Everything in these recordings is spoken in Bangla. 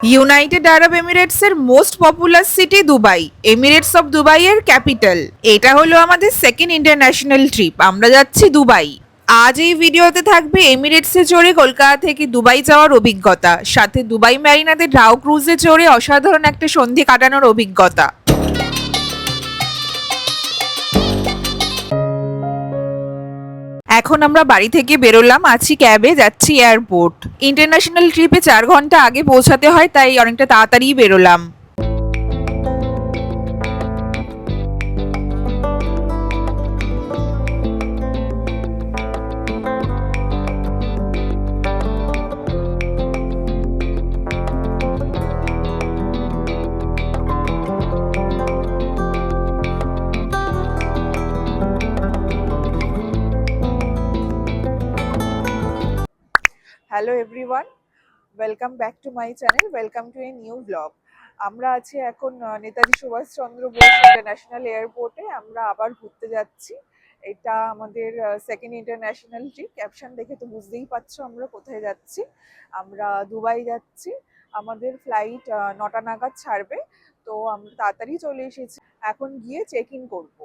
ইউনাইটেড আরব এমিরেটসের most popular city Dubai, Emirates of দুবাইয়ের ক্যাপিটাল। এটা হলো আমাদের সেকেন্ড ইন্টারন্যাশনাল ট্রিপ, আমরা যাচ্ছি দুবাই। আজ এই ভিডিওতে থাকবে এমিরেটসে চড়ে কলকাতা থেকে দুবাই যাওয়ার অভিজ্ঞতা, সাথে দুবাই ম্যারিনাতে ঢাউ ক্রুজে চড়ে অসাধারণ একটা সন্ধি কাটানোর অভিজ্ঞতা। এখন আমরা বাড়ি থেকে বেরোলাম, আছি ক্যাবে, যাচ্ছি এয়ারপোর্ট। ইন্টারন্যাশনাল ট্রিপে 4 ঘন্টা আগে পৌঁছাতে হয়, তাই অনেকটা তাড়াতাড়ি বেরোলাম। Hello everyone, welcome back to my channel, welcome to a new blog. আমরা আছি এখন নেতাজি সুভাষচন্দ্র বোস ইন্টারন্যাশনাল এয়ারপোর্টে। আমরা আবার ঘুরতে যাচ্ছি। এটা আমাদের সেকেন্ড ইন্টারন্যাশনাল ট্রিপ। ক্যাপশন দেখে তো বুঝতেই পারছো আমরা কোথায় যাচ্ছি। আমরা দুবাই যাচ্ছি। আমাদের ফ্লাইট 9টা নাগাদ ছাড়বে, তো আমরা তাড়াতাড়ি চলে এসেছি। এখন গিয়ে চেক ইন করবো।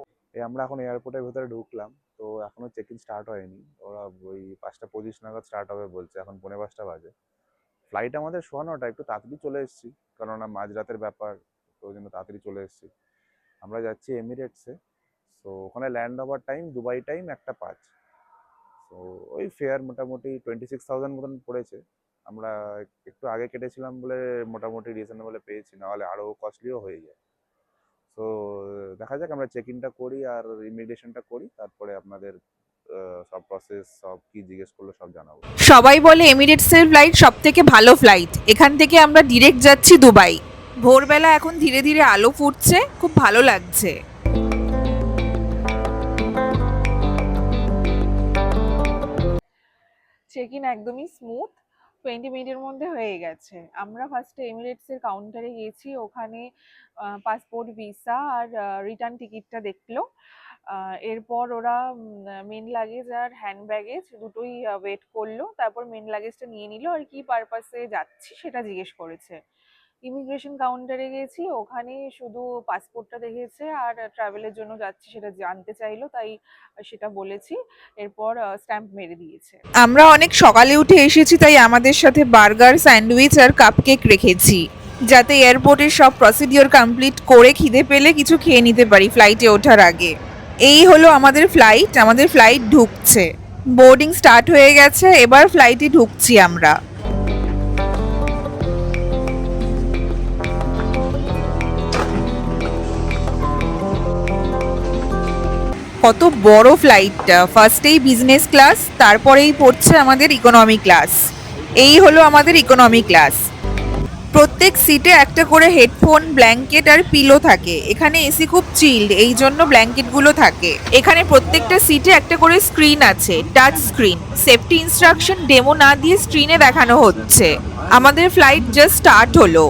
আমরা এখন এয়ারপোর্টের ভেতরে ঢুকলাম, তো এখনো চেক ইন স্টার্ট হয়নি। ওরা ওই 5টা 25 নাগাদ স্টার্ট হবে বলছে, এখন 5:45 বাজে। ফ্লাইট আমাদের 9:15, একটু তাড়াতাড়ি চলে এসেছি, কেননা মাঝরাতের ব্যাপার, তো ওই জন্য তাড়াতাড়ি চলে এসেছি। আমরা যাচ্ছি এমিরেটসে। তো ওখানে ল্যান্ড হওয়ার টাইম দুবাই টাইম 1টা 5। তো ওই ফেয়ার মোটামুটি 26,000 মতন পড়েছে। আমরা একটু আগে কেটেছিলাম বলে মোটামুটি রিজনেবলে পেয়েছি, নাহলে আরও কস্টলিও হয়ে যায়। তো দেখা যাক, আমরা চেক ইনটা করি আর ইমিগ্রেশনটা করি, তারপরে আপনাদের সব প্রসেস, সব কি জিজ্ঞেস করলো সব জানাবো। সবাই বলে এমিরেটসের ফ্লাইট সব থেকে ভালো ফ্লাইট। এখান থেকে আমরা ডিরেক্ট যাচ্ছি দুবাই। ভোরবেলা এখন ধীরে ধীরে আলো ফুটছে, খুব ভালো লাগছে। চেক ইন একদমই স্মুথ, 20 মিনিটের মধ্যে হয়ে গেছে। আমরা ফার্স্টে এমিরেটসের কাউন্টারে গিয়েছি, ওখানে পাসপোর্ট, ভিসা আর রিটার্ন টিকিটটা দেখলো। এরপর ওরা মেন লাগেজ আর হ্যান্ড ব্যাগেজ দুটোই ওয়েট করলো, তারপর মেন লাগেজটা নিয়ে নিল আর কি পারপাসে যাচ্ছি সেটা জিজ্ঞেস করেছে। ইমিগ্রেশন কাউন্টারে গেছি, ওখানে শুধু পাসপোর্টটা দেখেছে আর ট্রাভেলের জন্য যাচ্ছি সেটা জানতে চাইলো, তাই সেটা বলেছি। এরপর স্ট্যাম্প মেরে দিয়েছে। আমরা অনেক সকালে উঠে এসেছি, তাই আমাদের সাথে বার্গার, স্যান্ডউইচ আর কাপকেক রেখেছি, যাতে এয়ারপোর্টের সব প্রসিডিওর কমপ্লিট করে খিদে পেলে কিছু খেয়ে নিতে পারি ফ্লাইটে ওঠার আগে। এই হলো আমাদের ফ্লাইট ঢুকছে। বোর্ডিং স্টার্ট হয়ে গেছে, এবার ফ্লাইটে ঢুকছি আমরা। কত বড় ফ্লাইটটা! ফার্স্টেই বিজনেস ক্লাস, তারপরেই পড়ছে আমাদের ইকোনমি ক্লাস। এই হলো আমাদের ইকোনমি ক্লাস। প্রত্যেক সিটে একটা করে হেডফোন, ব্ল্যাঙ্কেট আর পিলো থাকে। এখানে এসি খুব চিল্ড, এই জন্য ব্ল্যাঙ্কেটগুলো থাকে। এখানে প্রত্যেকটা সিটে একটা করে স্ক্রিন আছে, touch screen. Safety instruction demo না দিয়ে স্ক্রিনে দেখানো হচ্ছে। আমাদের ফ্লাইট জাস্ট স্টার্ট হলো।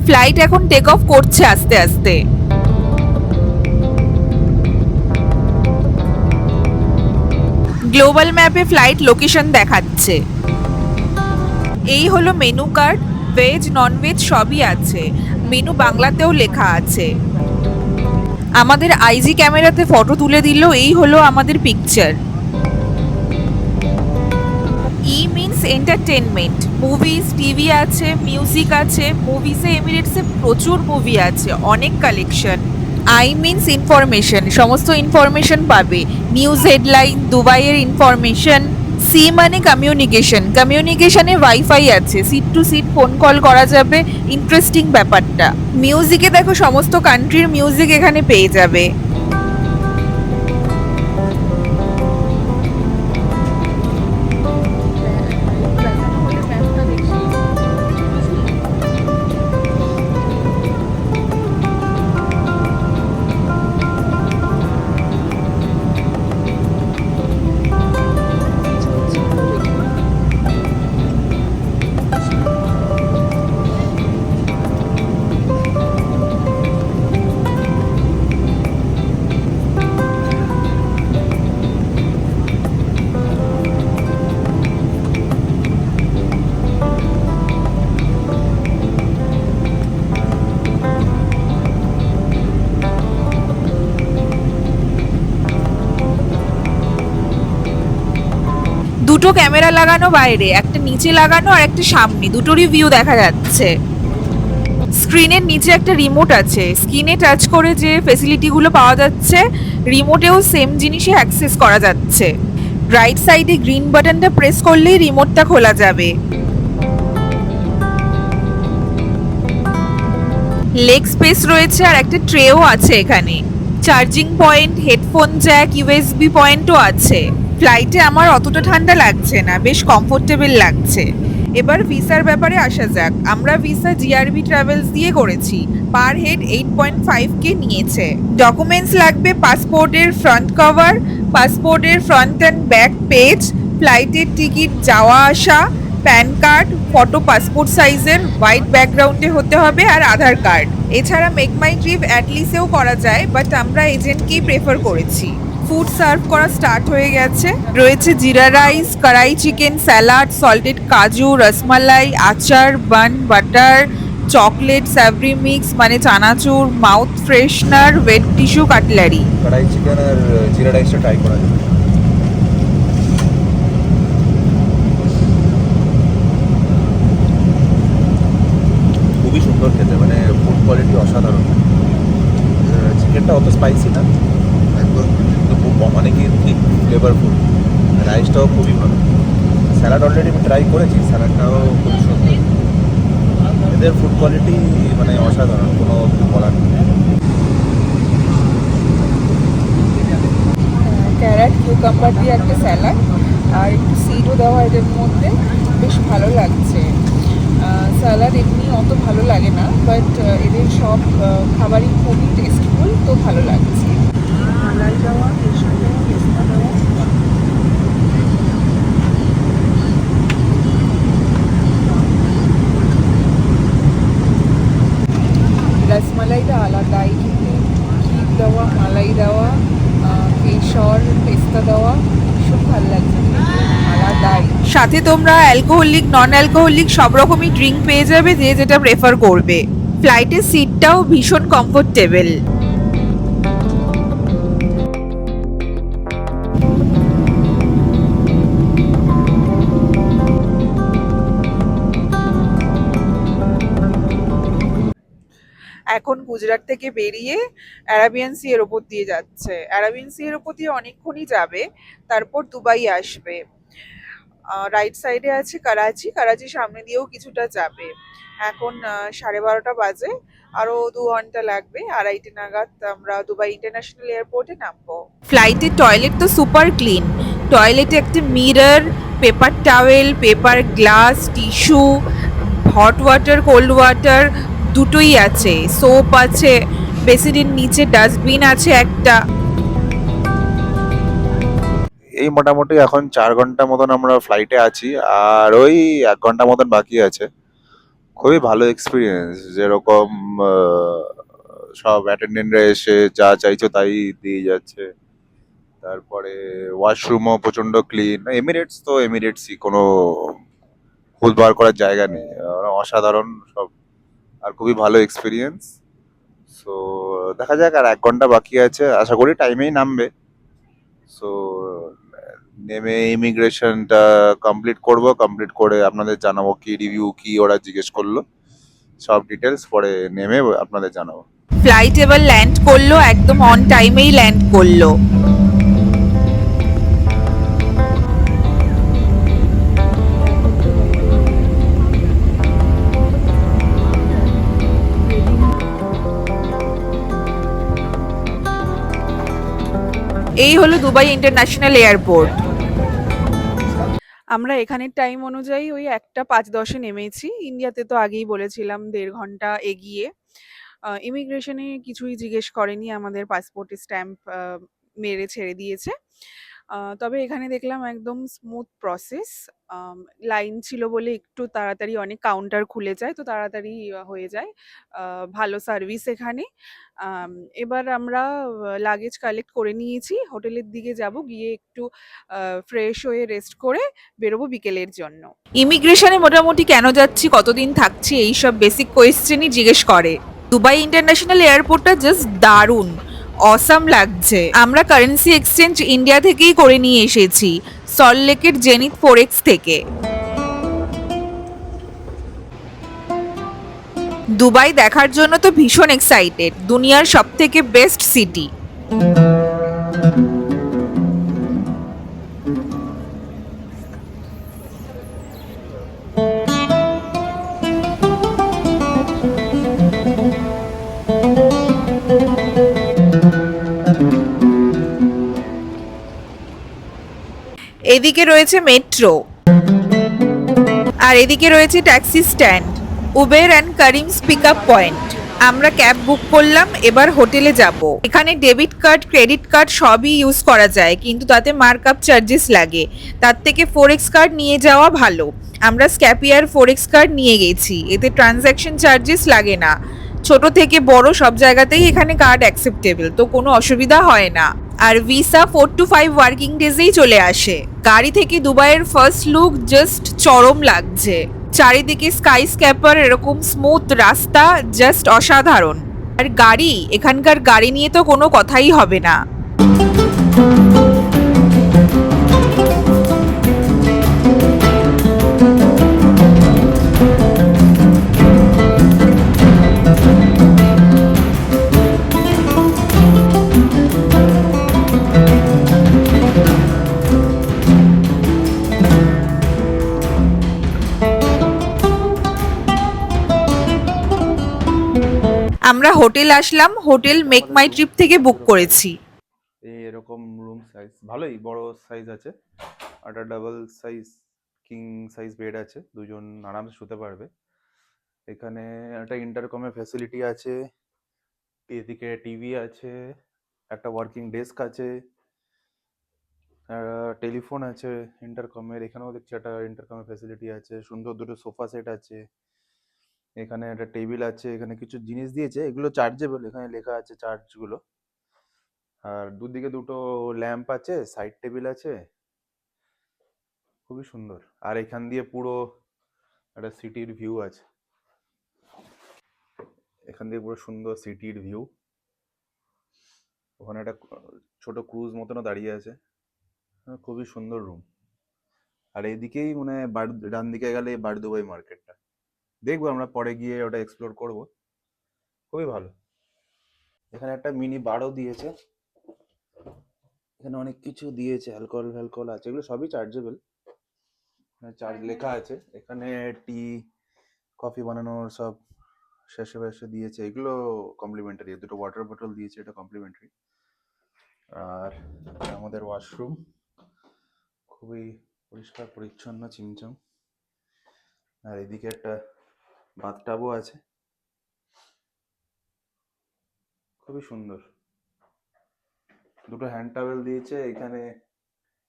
ফ্লাইট এখন টেক অফ করছে আস্তে আস্তে। গ্লোবাল ম্যাপে ফ্লাইট লোকেশন দেখাচ্ছে। এই হলো মেনু কার্ড, ভেজ ননভেজ সবই আছে। মেনু বাংলাতেও লেখা আছে। আমাদের আইজি ক্যামেরাতে ফটো তুলে দিল। এই হলো আমাদের picture. E means entertainment, movies, TV আছে, মিউজিক আছে। মুভিসে এমিরেটসে প্রচুর মুভি আছে, অনেক কালেকশন। আই মিনস ইনফরমেশন, সমস্ত ইনফরমেশন পাবে। নিউজ হেডলাইন, দুবাইয়ের ইনফরমেশন। সি মানে কমিউনিকেশন, কমিউনিকেশনে ওয়াইফাই আছে, seat to seat phone call করা যাবে। ইন্টারেস্টিং ব্যাপারটা। মিউজিকে দেখো, সমস্ত কান্ট্রির মিউজিক এখানে পেয়ে যাবে। দুটো ক্যামেরা লাগানো বাইরে, একটা নিচে লাগানো আর একটা সামনে, দুটোরই ভিউ দেখা যাচ্ছে। স্ক্রিনের নিচে একটা রিমোট আছে, স্ক্রিনে টাচ করে যে ফেসিলিটিগুলো পাওয়া যাচ্ছে রিমোটেও সেম জিনিসে অ্যাক্সেস করা যাচ্ছে। রাইট সাইডে গ্রিন বাটনটা প্রেস করলেই রিমোটটা খোলা যাবে। লেগ স্পেস রয়েছে আর একটা ট্রেও আছে এখানে। Charging point, headphone jack, USB পয়েন্টও আছে। ফ্লাইটে আমার অতটা ঠান্ডা লাগছে না, বেশ কমফোর্টেবল লাগছে। এবার ভিসার ব্যাপারে আসা যাক। আমরা ভিসা জিআরবি ট্রাভেলস দিয়ে করেছি। পার হেড 8.5K নিয়েছে। ডকুমেন্টস লাগবে পাসপোর্টের ফ্রন্ট কভার, পাসপোর্টের ফ্রন্ট অ্যান্ড ব্যাক পেজ, ফ্লাইটের টিকিট যাওয়া আসা, প্যান কার্ড, ফটো পাসপোর্ট সাইজের, হোয়াইট ব্যাকগ্রাউন্ডে হতে হবে, আর আধার কার্ড। এছাড়া মেক মাই ট্রিপ অ্যাটলিসেও করা যায়, বাট আমরা এজেন্টকেই প্রেফার করেছি। ফুড সার্ভ করা স্টার্ট হয়ে গেছে। রয়েছে জিরা রাইস, কড়াই চিকেন, স্যালাড, সল্টেড কাজু, রসমালাই, আচার, bun, butter, chocolate, savoury mix মানে chanachur, mouth freshener, wet tissue, cutlery. Kadai chicken আর জিরা রাইসটা ট্রাই করা যাবে। খুবই সুন্দর খেতে, মানে ফুড কোয়ালিটি অসাধারণ। চিকেনটা অত স্পাইসি না একদম, কিন্তু খুব অনেকই ঠিক ফ্লেভারফুল। রাইসটাও খুবই ভালো। স্যালাড অলরেডি আমি ট্রাই করেছি, স্যালাডটাও খুব সুন্দর। এদের ফুড কোয়ালিটি মানে অসাধারণ, কোনো কিছু বলার নেই। ক্যারেট কিউকাম্বার দিয়ে একটা স্যালাড আর একটু সিডও দেওয়া এদের মধ্যে, বেশ ভালো লাগছে। স্যালাড এমনি অত ভালো লাগে না, বাট এদের সব খাবারই খুবই টেস্টফুল, তো ভালো লাগছে। মালাই দেওয়া, কেশর দেওয়া, পেস্তা দেওয়া। রসমালাইটা আলাদাই খেতে, ক্ষীর দেওয়া, মালাই দেওয়া, কেশর, পেস্তা দেওয়া, ভীষণ ভালো লাগছে, আলাদাই। সাথে তোমরা অ্যালকোহলিক, নন অ্যালকোহলিক সব রকমই ড্রিঙ্ক পেয়ে যাবে, যে যেটা প্রেফার করবে। ফ্লাইটের সিটটাও ভীষণ কমফোর্টেবল। এখন গুজরাট থেকে বেরিয়ে অ্যারাবিয়ান সি এর ওপর দিয়ে যাচ্ছে। অ্যারাবিয়ান সি এর ওপর দিয়ে অনেকক্ষণই যাবে, তারপর দুবাই আসবে। রাইট সাইডে আছে করাচি, করাচি সামনে দিয়েও কিছুটা যাবে। এখন 12:30 বাজে, আরো 2 ঘন্টা লাগবে। 2:30 নাগাদ আমরা দুবাই ইন্টারন্যাশনাল এয়ারপোর্টে নামবো। ফ্লাইটের টয়লেট তো সুপার ক্লিন। টয়লেটে একটা mirror, paper towel, paper glass, tissue, hot water, cold water দুটোই আছে, সোপ আছে, বেসিনের নিচে ডাস্টবিন আছে একটা। এই মোটামুটি এখন 4 ঘন্টা মতন আমরা ফ্লাইটে আছি, আর ওই 1 ঘন্টা মতন বাকি আছে। খুবই ভালো এক্সপিরিয়েন্স, যেরকম সব অ্যাটেন্ডেন্টরা এসে যা চাইছো তাই দিয়ে যাচ্ছে। তারপরে ওয়াশরুমও প্রচন্ড ক্লিন। এমিরেটস তো এমিরেটসই, কোনো ভুল বার করার জায়গা নেই। ওরা অসাধারণ সব, আর খুবই ভালো এক্সপিরিয়েন্স। সো দেখা যাক, আর 1 ঘন্টা বাকি আছে, আশা করি টাইমেই নামবে। সো নেমে ইমিগ্রেশনটা কমপ্লিট করব, কমপ্লিট করে আপনাদের জানাবো কি রিভিউ, কি ওরা জিজ্ঞেস করলো, সব ডিটেলস পরে নেমে আপনাদের জানাবো। ফ্লাইট এবার ল্যান্ড করলো, একদম অন টাইমেই ল্যান্ড করলো। এই হলো দুবাই ইন্টারন্যাশনাল এয়ারপোর্ট। আমরা এখানের টাইম অনুযায়ী ওই 1:05-10 নেমেছি। ইন্ডিয়াতে তো আগেই বলেছিলাম 1.5 ঘন্টা এগিয়ে। ইমিগ্রেশনে কিছুই জিজ্ঞেস করেনি, আমাদের পাসপোর্টে স্ট্যাম্প মেরে ছেড়ে দিয়েছে। তবে এখানে দেখলাম একদম স্মুথ প্রসেস। লাইন ছিল বলে একটু তাড়াতাড়ি অনেক কাউন্টার খুলে যায়, তো তাড়াতাড়ি হয়ে যায়। ভালো সার্ভিস এখানে। এবার আমরা লাগেজ কালেক্ট করে নিয়েছি, হোটেলের দিকে যাব, গিয়ে একটু ফ্রেশ হয়ে রেস্ট করে বেরোবো বিকেলের জন্য। ইমিগ্রেশনে মোটামুটি কেন যাচ্ছি, কতদিন থাকছি, এইসব বেসিক কোয়েশ্চেনই জিজ্ঞেস করে। দুবাই ইন্টারন্যাশনাল এয়ারপোর্টটা জাস্ট দারুণ। অসাম লাগছে। আমরা কারেন্সি এক্সচেঞ্জ ইন্ডিয়া থেকেই করে নিয়ে এসেছি, সল্টলেকের জেনিথ ফোরেক্স থেকে। দুবাই দেখার জন্য তো ভীষণ এক্সাইটেড, দুনিয়ার সব থেকে বেস্ট সিটি। এদিকে রয়েছে মেট্রো, আর এদিকে রয়েছে taxi stand, Uber and Careem's pick up point. আমরা ক্যাব বুক করলাম, এবার হোটেলে যাব। এখানে ডেবিট কার্ড, ক্রেডিট কার্ড সবই ইউজ করা যায়, কিন্তু তাতে মার্কআপ চার্জেস লাগে। তার থেকে ফোরেক্স কার্ড নিয়ে যাওয়া ভালো। আমরা স্ক্যাপিয়ার ফোরেক্স কার্ড নিয়ে গেছি, এতে ট্রানজ্যাকশন চার্জেস লাগে না। ছোট থেকে বড় সব জায়গাতেই এখানে কার্ড অ্যাকসেপ্টেবল, তো কোনো অসুবিধা হয় না। আর ভিসা 4 to 5 ওয়ার্কিং ডেজেই চলে আসে। গাড়ি থেকে দুবাইয়ের ফার্স্ট লুক জাস্ট চরম লাগছে। চারিদিকে স্কাই স্ক্যাপার, এরকম স্মুথ রাস্তা, জাস্ট অসাধারণ। আর গাড়ি, এখানকার গাড়ি নিয়ে তো কোনো কথাই হবে না। আমরা হোটেল আসলাম, হোটেল মেক মাই ট্রিপ থেকে বুক করেছি। এই এরকম রুম সাইজ ভালোই বড় সাইজ আছে। একটা double size king size bed আছে, দুজন আরামসে শুতে পারবে। এখানে একটা ইন্টারকমের ফ্যাসিলিটি আছে, এদিকে টিভি আছে, একটা ওয়ার্কিং ডেস্ক আছে, টেলিফোন আছে ইন্টারকমের। এখানেও দেখছি একটা ইন্টারকমের ফ্যাসিলিটি আছে, সুন্দর দুটো সোফা সেট আছে। এখানে একটা টেবিল আছে, এখানে কিছু জিনিস দিয়েছে, এগুলো চার্জেবল, এখানে লেখা আছে চার্জগুলো। আর দুদিকে দুটো ল্যাম্প আছে, সাইড টেবিল আছে, খুবই সুন্দর। আর এখান দিয়ে পুরো একটা সিটির ভিউ আছে, এখান দিয়ে পুরো সুন্দর সিটির ভিউ। ওখানে একটা ছোট ক্রুজ মতনও দাঁড়িয়ে আছে, খুবই সুন্দর রুম। আর এইদিকেই মানে ডান দিকে গেলে বারদুবাই মার্কেটটা দেখবো, আমরা পরে গিয়ে ওটা এক্সপ্লোর করব। খুবই ভালো। এখানে একটা মিনি বারও দিয়েছে, এখানে অনেক কিছু দিয়েছে, অ্যালকোহল ফ্যালকোহল আছে, এগুলো সবই চার্জেবল, চার্জ লেখা আছে। এখানে টি কফি বানানোর সব শেষে বেশে দিয়েছে, এগুলো কমপ্লিমেন্টারি। দুটো ওয়াটার বোতল দিয়েছে, এটা কমপ্লিমেন্টারি। আর আমাদের ওয়াশরুম খুবই পরিষ্কার পরিচ্ছন্ন, চিমচম। আর এদিকে একটা বাথটাবও আছে, খুবই সুন্দর। দুটো হ্যান্ড টাওয়েল দিয়েছে, এখানে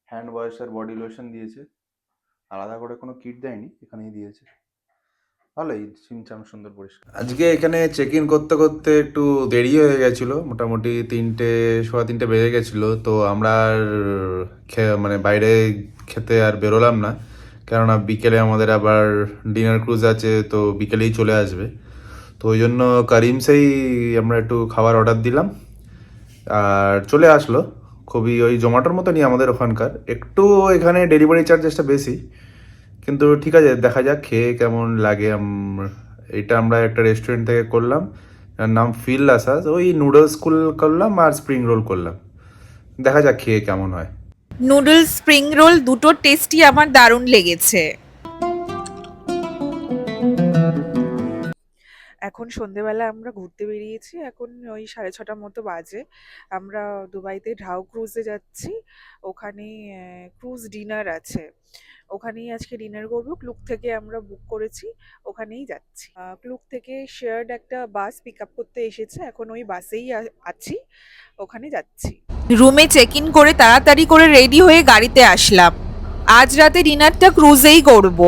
হ্যান্ড ওয়াশ আর বডি লোশন দিয়েছে, আলাদা করে কোনো কিট দেয়নি, এখানেই দিয়েছে। ভালোই চিমচাম, সুন্দর পরিষ্কার। আজকে এখানে চেক ইন করতে করতে একটু দেরি হয়ে গেছিল, মোটামুটি 3:15 বেজে গেছিলো। তো আমরা আর মানে বাইরে খেতে আর বেরোলাম না, কেননা বিকেলে আমাদের আবার ডিনার ক্রুজ আছে, তো বিকেলেই চলে আসবে। তো ওই জন্য কারিমসেই আমরা একটু খাবার অর্ডার দিলাম, আর চলে আসলো। খুবই ওই জোম্যাটোর মতনই আমাদের ওখানকার, একটু এখানে ডেলিভারি চার্জেসটা বেশি, কিন্তু ঠিক আছে, দেখা যাক খেয়ে কেমন লাগে। এটা আমরা একটা রেস্টুরেন্ট থেকে করলাম, এর নাম ফিল আসাস। ওই নুডলস করলাম আর স্প্রিং রোল করলাম, দেখা যাক খেয়ে কেমন হয়। নুডলস, স্প্রিং রোল দুটো টেস্টই আমার দারুণ লেগেছে। এখন সন্ধেবেলা আমরা ঘুরতে বেরিয়েছি, এখন ওই 6:30 মতো বাজে। আমরা দুবাইতে ঢাউ ক্রুজে যাচ্ছি, ওখানে ক্রুজ ডিনার আছে, ওখানেই আজকে ডিনার করব। ক্লুক থেকে আমরা বুক করেছি, ওখানেই যাচ্ছি। ক্লুক থেকে শেয়ার্ড একটা বাস পিক আপ করতে এসেছে, এখন ওই বাসেই আছি, ওখানে যাচ্ছি। রুমে চেক ইন করে তাড়াতাড়ি করে রেডি হয়ে গাড়িতে আসলাম। আজ রাতে ডিনারটা ক্রুজেই করব,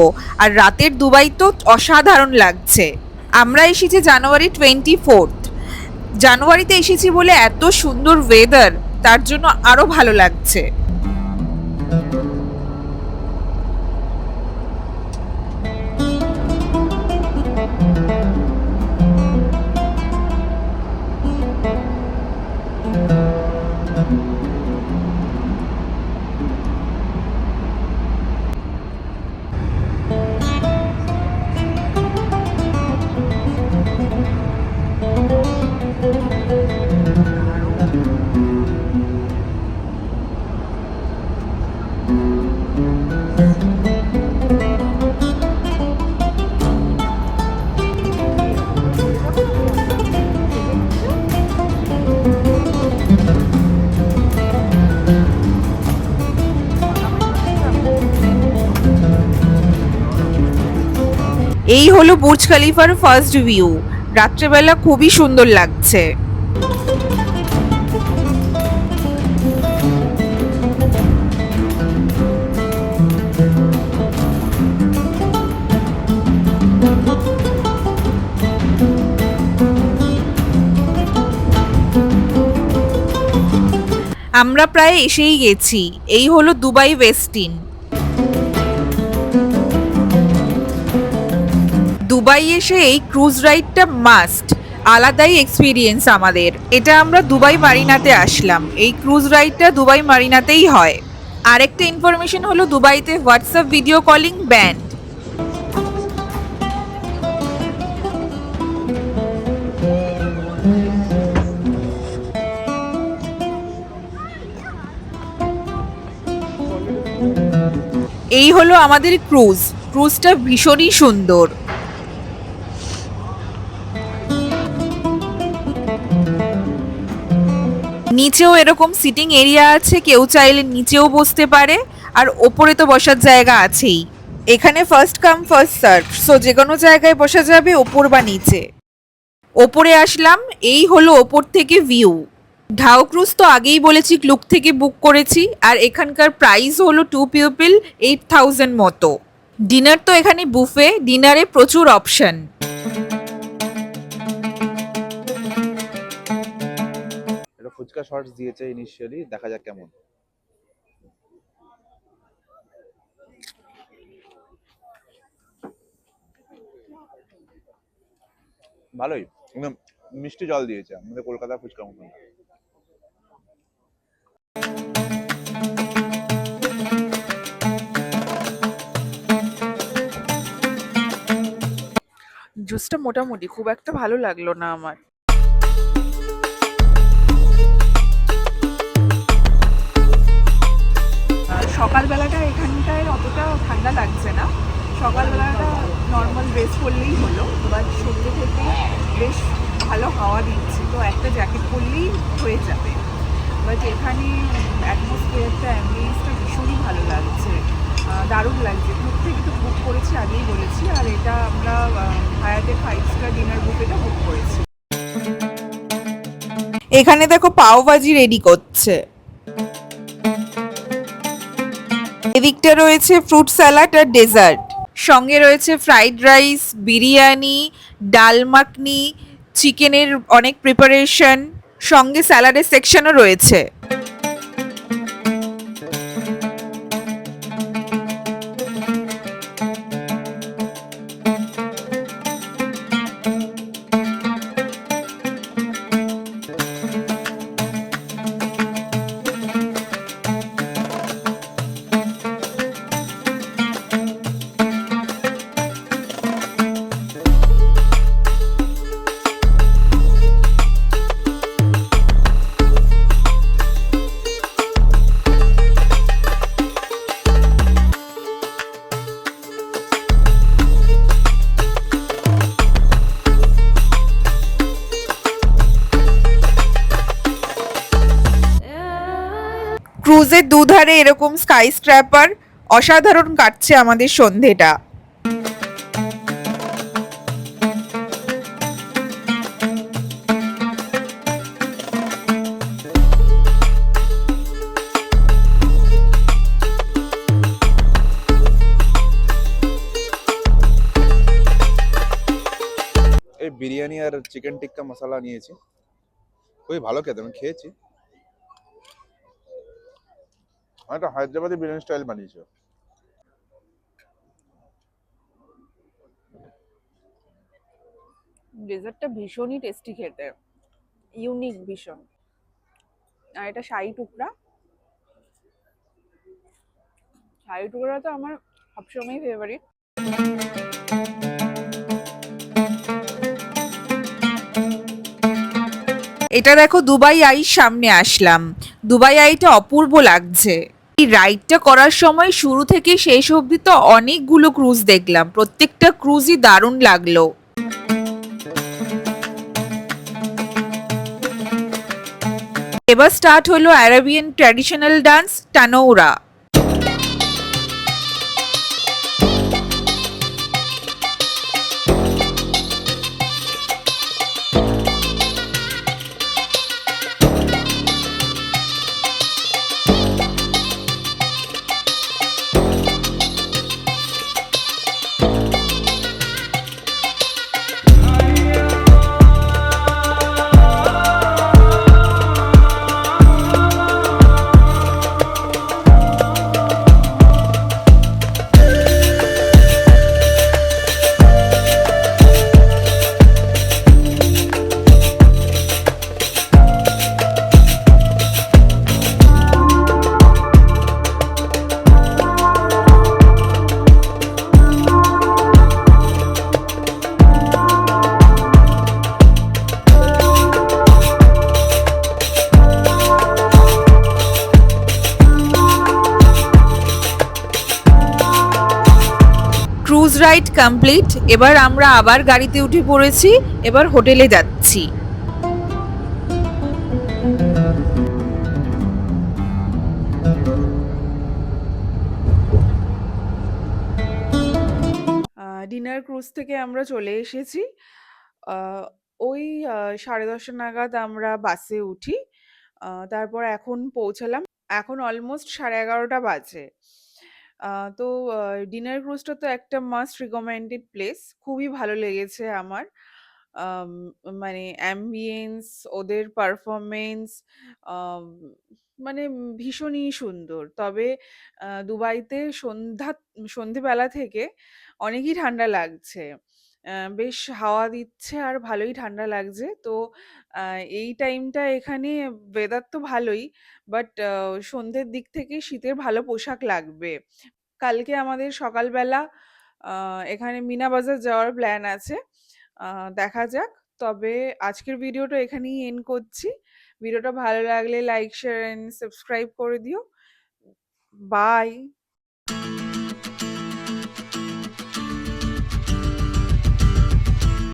আর রাতের দুবাই তো অসাধারণ লাগছে। আমরা এসেছি জানুয়ারি 24। জানুয়ারিতে এসেছি বলে এত সুন্দর ওয়েদার, তার জন্য আরো ভালো লাগছে। এই হলো বুর্জ খলিফার ফার্স্ট ভিউ। রাত্রেবেলা খুবই সুন্দর লাগছে। আমরা প্রায় এসেই গেছি। এই হলো দুবাই ওয়েস্টিন। দুবাই এসে এই ক্রুজ রাইডটা মাস্ট, আলাদাই এক্সপিরিয়েন্স আমাদের। এটা আমরা দুবাই মারিনাতে আসলাম। এই ক্রুজ রাইডটা দুবাই মারিনাতেই হয়। আরেকটা ইনফরমেশন হলো দুবাইতে হোয়াটসঅ্যাপ ভিডিও কলিং ব্যান্ড। এই হলো আমাদের ক্রুজ। ক্রুজটা ভীষণই সুন্দর। নিচেও এরকম সিটিং এরিয়া আছে, কেউ চাইলে নিচেও বসতে পারে, আর ওপরে তো বসার জায়গা আছেই। এখানে first come first serve, so যে কোনো জায়গায় বসা যাবে, ওপর বা নিচে। ওপরে আসলাম, এই হলো ওপর থেকে ভিউ। ঢাও ক্রুজ তো আগেই বলেছি ক্লুক থেকে বুক করেছি, আর এখানকার প্রাইস হলো 2 পিপল 8,000 মতো। ডিনার তো এখানে বুফে, ডিনারে প্রচুর অপশন। এটা ফুচকা শর্টস দিয়েছে ইনিশিয়ালি, দেখা যাক কেমন। ভালোই, একদম মিষ্টি জল দিয়েছে, আমাদের কলকাতা ফুচকা মতো। জুসটা মোটামুটি, খুব একটা ভালো লাগলো না আমার। সকালবেলাটা এখানটায় অতটা ঠান্ডা লাগছে না। সকালবেলাটা নর্মাল ড্রেস পরলেই হলো, বাট সন্ধ্যে থেকে বেশ ভালো হাওয়া দিচ্ছে, তো একটা জ্যাকেট পরলেই হয়ে যাবে। বাট এখানে অ্যাটমসফিয়ারটা, অ্যাম্বিয়েন্সটা ভীষণই ভালো লাগছে, দারুণ লাগছে। গ্রুপ থেকে তো বুক করেছি, আগেই বলেছি, আর এটা আমরা হায়াতের 5 স্টার ডিনার বুফেটা বুক করেছি। এখানে দেখো পাও ভাজি রেডি করছে। এদিকটা রয়েছে ফ্রুট স্যালাড আর ডেজার্ট, সঙ্গে রয়েছে ফ্রাইড রাইস, বিরিয়ানি, ডাল মাখনি, চিকেনের অনেক প্রিপারেশন, সঙ্গে স্যালাডের সেকশনও রয়েছে। ক্রুজের দুধারে এরকম স্কাই স্ক্র্যাপার, অসাধারণ কাটছে আমাদের সন্ধেটা। এই বিরিয়ানি আর চিকেন টিক্কা মশলা নিয়েছি, খুবই ভালো খেতে, আমি খেয়েছি। একটা হায়দ্রাবাদি বিরিয়ানি স্টাইল বানিয়েছে। ডেজার্টটা ভীষণই টেস্টি খেতে, ইউনিক ভীষণ। আর এটা শাহী টুকরা। শাহী টুকরা তো আমার সবসময় ফেভারিট। এটা দেখো দুবাই আইর সামনে আসলাম। দুবাই আইটা অপূর্ব লাগছে। এই রাইডটা করার সময় শুরু থেকে শেষ অবধি তো অনেকগুলো ক্রুজ দেখলাম, প্রত্যেকটা ক্রুজই দারুণ লাগলো। এবার স্টার্ট হলো Arabian traditional dance tanoura. Cruise ride complete. এবার আমরা আবার গাড়িতে উঠে পড়েছি, এবার হোটেলে যাচ্ছি। ডিনার ক্রুজ থেকে আমরা চলে এসেছি। আহ, ওই 10:30 নাগাদ আমরা বাসে উঠি। তারপর এখন পৌঁছালাম, এখন অলমোস্ট 11:30 বাজে। তো ডিনার ক্রুজটা তো একটা মাস্ট রিকমেন্ডেড প্লেস, খুবই ভালো লেগেছে আমার। আম, মানে অ্যাম্বিয়েন্স, ওদের পারফরমেন্স, মানে ভীষণই সুন্দর। তবে দুবাইতে সন্ধেবেলা থেকে অনেকই ঠান্ডা লাগছে। বেশ হাওয়া দিচ্ছে আর ভালোই ঠান্ডা লাগছে। তো এই টাইমটা এখানে ওয়েদার তো ভালোই, বাট সন্ধ্যের দিক থেকে শীতের ভালো পোশাক লাগবে। কালকে আমাদের সকালবেলা এখানে মিনা বাজার যাওয়ার প্ল্যান আছে, দেখা যাক। তবে আজকের ভিডিওটা এখানেই এন্ড করছি। ভিডিওটা ভালো লাগলে লাইক, শেয়ার এন্ড সাবস্ক্রাইব করে দিও। বাই।